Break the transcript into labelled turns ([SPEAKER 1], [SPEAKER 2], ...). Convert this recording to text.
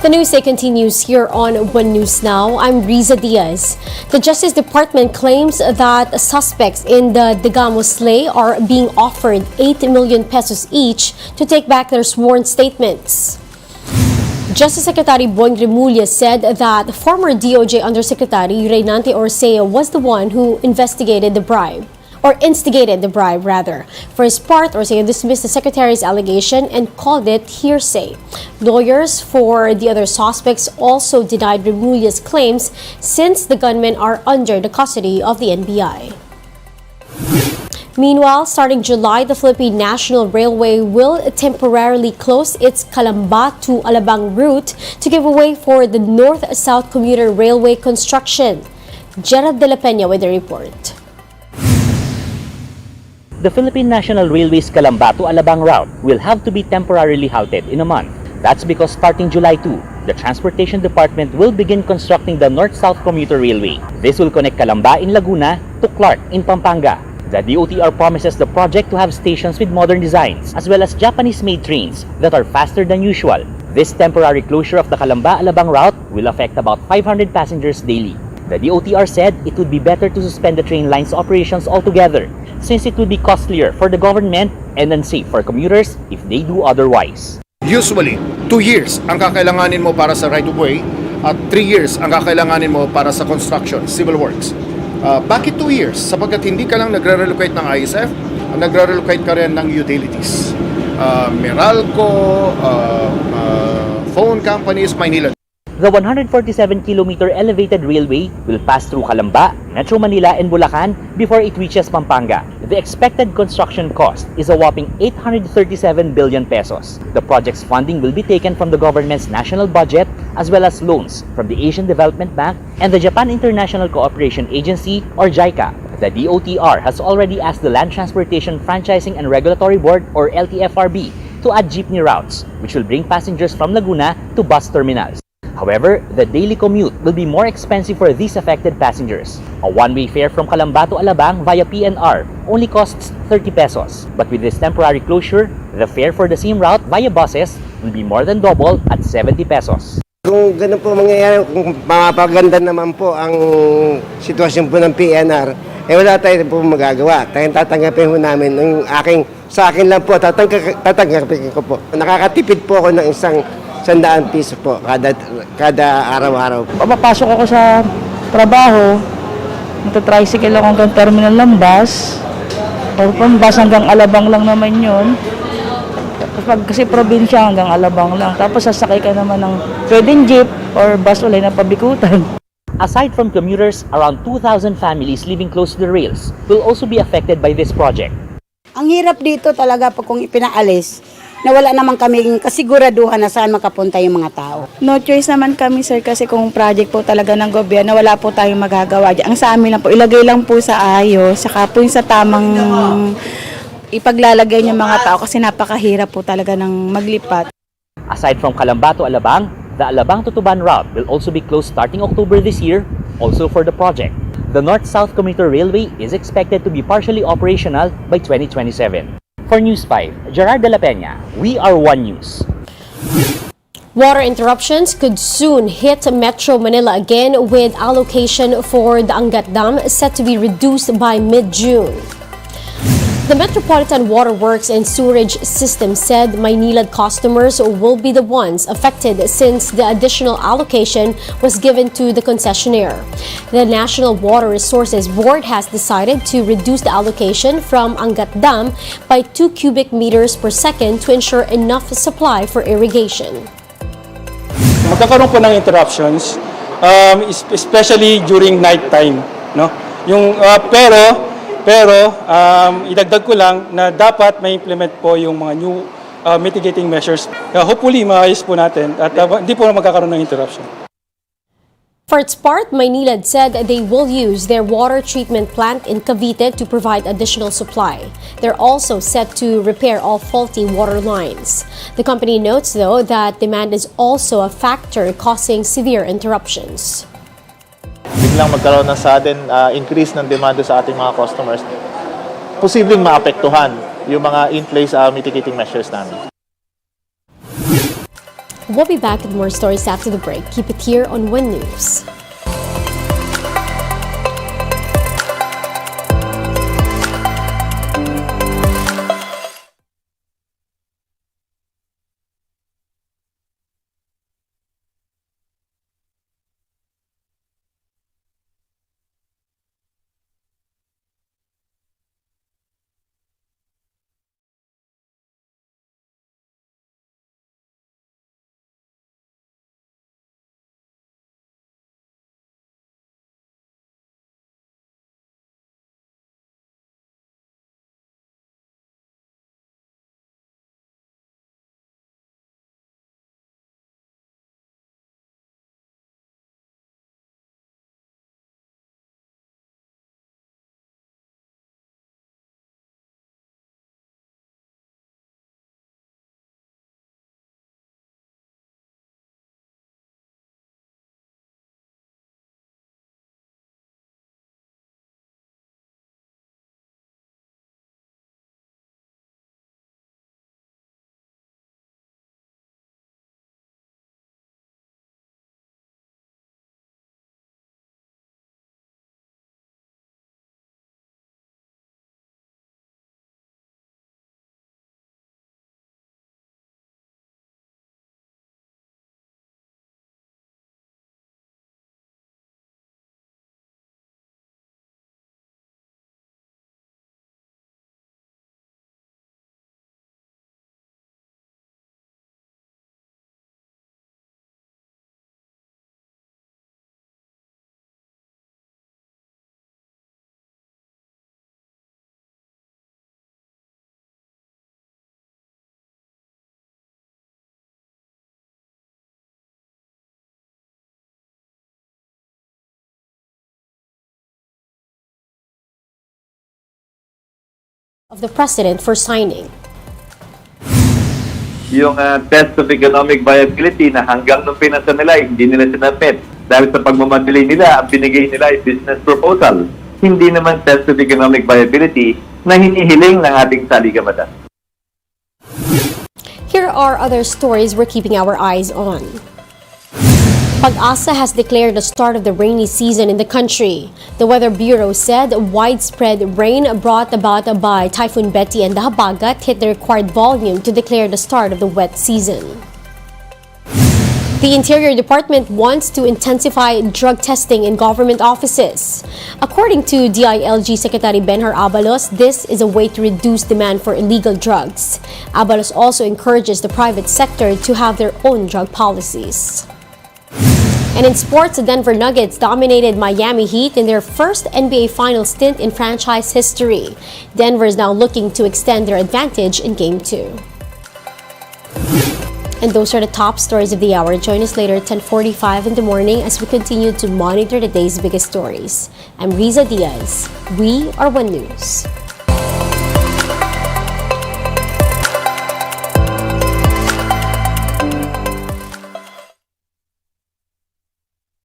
[SPEAKER 1] The news day continues here on One News Now. I'm Riza Diaz. The Justice Department claims that suspects in the Degamo slay are being offered 8 million pesos each to take back their sworn statements. Justice Secretary Boying Remulla said that former DOJ Undersecretary Reynante Orsea was the one who instigated the bribe. For his part, Orsea dismissed the secretary's allegation and called it hearsay. Lawyers for the other suspects also denied Remulla's claims since the gunmen are under the custody of the NBI. Meanwhile, starting July, the Philippine National Railway will temporarily close its Calamba to Alabang route to give way for the North-South Commuter Railway construction. Gerald De La Peña with the report.
[SPEAKER 2] The Philippine National Railway's Calamba to Alabang route will have to be temporarily halted in a month. That's because starting July 2, the Transportation Department will begin constructing the North-South Commuter Railway. This will connect Calamba in Laguna to Clark in Pampanga. The DOTR promises the project to have stations with modern designs as well as Japanese-made trains that are faster than usual. This temporary closure of the Calamba-Alabang route will affect about 500 passengers daily. The DOTR said it would be better to suspend the train line's operations altogether since it would be costlier for the government and unsafe for commuters if they do otherwise.
[SPEAKER 3] Usually, 2 years ang kakailanganin mo para sa right-of-way at 3 years ang kakailanganin mo para sa construction, civil works. Bakit 2 years? Sapagkat hindi ka lang nagre-relocate ng ISF, nagre-relocate ka rin ng utilities. Meralco, phone companies, Maynila.
[SPEAKER 2] The 147-kilometer elevated railway will pass through Calamba, Metro Manila, and Bulacan before it reaches Pampanga. The expected construction cost is a whopping 837 billion pesos. The project's funding will be taken from the government's national budget as well as loans from the Asian Development Bank and the Japan International Cooperation Agency or JICA. The DOTR has already asked the Land Transportation Franchising and Regulatory Board or LTFRB to add jeepney routes, which will bring passengers from Laguna to bus terminals. However, the daily commute will be more expensive for these affected passengers. A one-way fare from Calamba to Alabang via PNR only costs 30 pesos. But with this temporary closure, the fare for the same route via buses will be more than double at 70 pesos.
[SPEAKER 4] Kung ganun po mangyayari, kung mapaganda naman po ang sitwasyon po ng PNR, wala tayo po magagawa. Tatanggapin po namin sa akin lang po, tatanggapin ko po. Nakakatipid po ako ng isang 100 piso po kada araw-araw.
[SPEAKER 5] Papapasok ako sa trabaho, magta-tricycle ako hanggang terminal ng bus. O pang bus hanggang Alabang lang naman yun. Tapos pag kasi probinsya hanggang Alabang lang. Tapos sasakay ka naman ng pwedeng jeep or bus ulit na pabikutan.
[SPEAKER 2] Aside from commuters, around 2,000 families living close to the rails will also be affected by this project.
[SPEAKER 6] Ang hirap dito talaga pag kung ipinaalis, na wala naman kaming kasiguraduhan na saan makapunta yung mga tao.
[SPEAKER 5] No choice naman kami sir kasi kung project po talaga ng gobyerno, wala po tayong magagawa. Ang sa amin lang po, ilagay lang po sa ayos, saka po yung sa tamang ipaglalagay yung mga tao kasi napakahirap po talaga ng maglipat.
[SPEAKER 2] Aside from Calamba to Alabang, the Alabang to Tuban route will also be closed starting October this year, also for the project. The North-South Commuter Railway is expected to be partially operational by 2027. For News 5, Gerard De La Peña, we are One News.
[SPEAKER 1] Water interruptions could soon hit Metro Manila again with allocation for the Angat Dam set to be reduced by mid-June. The Metropolitan Water Works and Sewerage System said Maynilad customers will be the ones affected since the additional allocation was given to the concessionaire. The National Water Resources Board has decided to reduce the allocation from Angat Dam by 2 cubic meters per second to ensure enough supply for irrigation.
[SPEAKER 7] Magkakaroon po ng interruptions, especially during night time, no? Pero idagdag ko lang na dapat may implement po yung mga new mitigating measures. Hopefully maayos po natin at hindi po magkakaroon ng interruption.
[SPEAKER 1] For its part, Maynilad said they will use their water treatment plant in Cavite to provide additional supply. They're also set to repair all faulty water lines. The company notes, though, that demand is also a factor causing severe interruptions.
[SPEAKER 8] Biglang magkaroon ng sudden increase ng demand sa ating mga customers, posibleng maapektuhan yung mga in-place mitigating measures namin.
[SPEAKER 1] We'll be back with more stories after the break. Keep it here on One News. Of the president for signing.
[SPEAKER 9] Yung test of economic viability na hanggang nung pinasa nila, hindi nila sinapit. Dahil sa pagmamadali nila, ang binigay nila ay business proposal. Hindi naman test of economic viability na hinihiling ng ating saligamadan.
[SPEAKER 1] Here are other stories we're keeping our eyes on. Pag-asa has declared the start of the rainy season in the country. The Weather Bureau said widespread rain brought about by Typhoon Betty and the Habagat hit the required volume to declare the start of the wet season. The Interior Department wants to intensify drug testing in government offices. According to DILG Secretary Benhur Abalos, this is a way to reduce demand for illegal drugs. Abalos also encourages the private sector to have their own drug policies. And in sports, the Denver Nuggets dominated Miami Heat in their first NBA final stint in franchise history. Denver is now looking to extend their advantage in Game 2. And those are the top stories of the hour. Join us later at 10:45 in the morning as we continue to monitor the day's biggest stories. I'm Riza Diaz. We are One News.